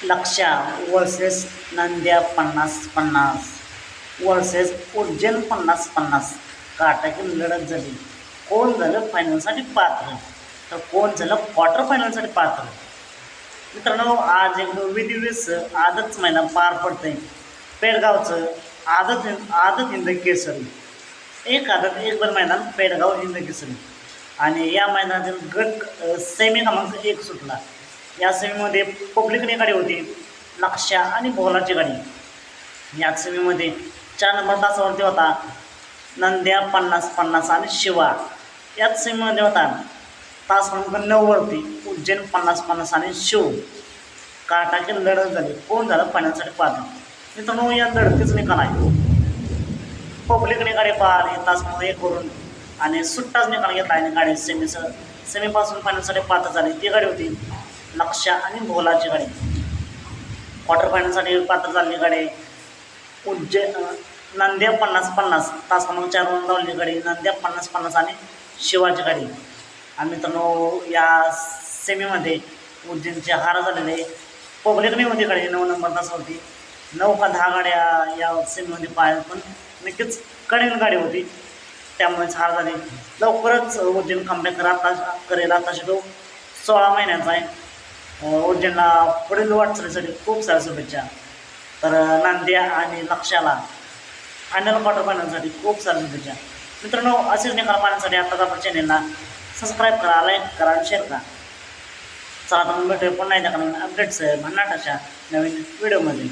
लक्ष्या versus Nandya 50-50 versus Ujjain 50-50 काटाकी लढत झाली. कोण झालं फायनलसाठी पात्र तर कोण झालं क्वार्टर फायनलसाठी पात्र. मित्रांनो, आज एक विधिवेस आदत मैदान पार पडते. पेडगावचं आदत हिंद केसरी एक आदत एक बल मैदान पेडगाव हिंद केसरी आणि या मैदानातील गट सेमी क्रमांक 1 सुटला. या सेमीमध्ये पब्लिकने गाडी होती लक्ष्या आणि भोलाची गाडी. या सेमीमध्ये 4 नंबर तासावरती होता नंद्या 50-50 आणि शिवा. याच सेमीमध्ये होता तास क्रमांक 9 वरती उज्जैन 50-50 आणि शिव. काटाकी लढत झाली. कोण झालं फायनलसाठी पात्र. मित्रांनो, या लढतीच निकाल आहे. पब्लिकने गाडी पाहिली तास क्रमांक 1 वरून आणि सुट्टाच निकाल घेतला आणि गाडी सेमीपासून फायनलसाठी पात्र झाली. ती गाडी होती लक्ष्या आणि भोलाची गाडी. क्वार्टर फायनलसाठी पात्र झालेली गाडी नंद्या 50-50 तास क्रमांक 4 वरून लावलेली गाडी नंद्या 50-50 आणि शिवाची गाडी. आणि मित्रांनो, या सेमीमध्ये उज्जैनचे हार झालेले पब्लिकने होती गाडी 9 नंबर तासावरती. 9 का 10 गाड्या या सेमीमध्ये पाहिल्या, पण नक्कीच कडेल गाडी होती त्यामुळेच हार झाली. लवकरच उज्जैन कमबॅक करेल. आताशी तो 16 महिन्याचा आहे. उज्जैनला पुढील वाटचालीसाठी खूप साऱ्या शुभेच्छा. तर नांद्या आणि लक्ष्याला फायनल क्वार्टर फायनलसाठी खूप साऱ्या शुभेच्छा. मित्रांनो, असेच निकाल पाहण्यासाठी आताच आपल्या चॅनेलला सबस्क्राईब करा, लाईक करा आणि शेअर करा. चला, तर भेटूया पुन्हा एकदा नवीन अपडेट्स भन्नाट अशा नवीन व्हिडिओमध्ये.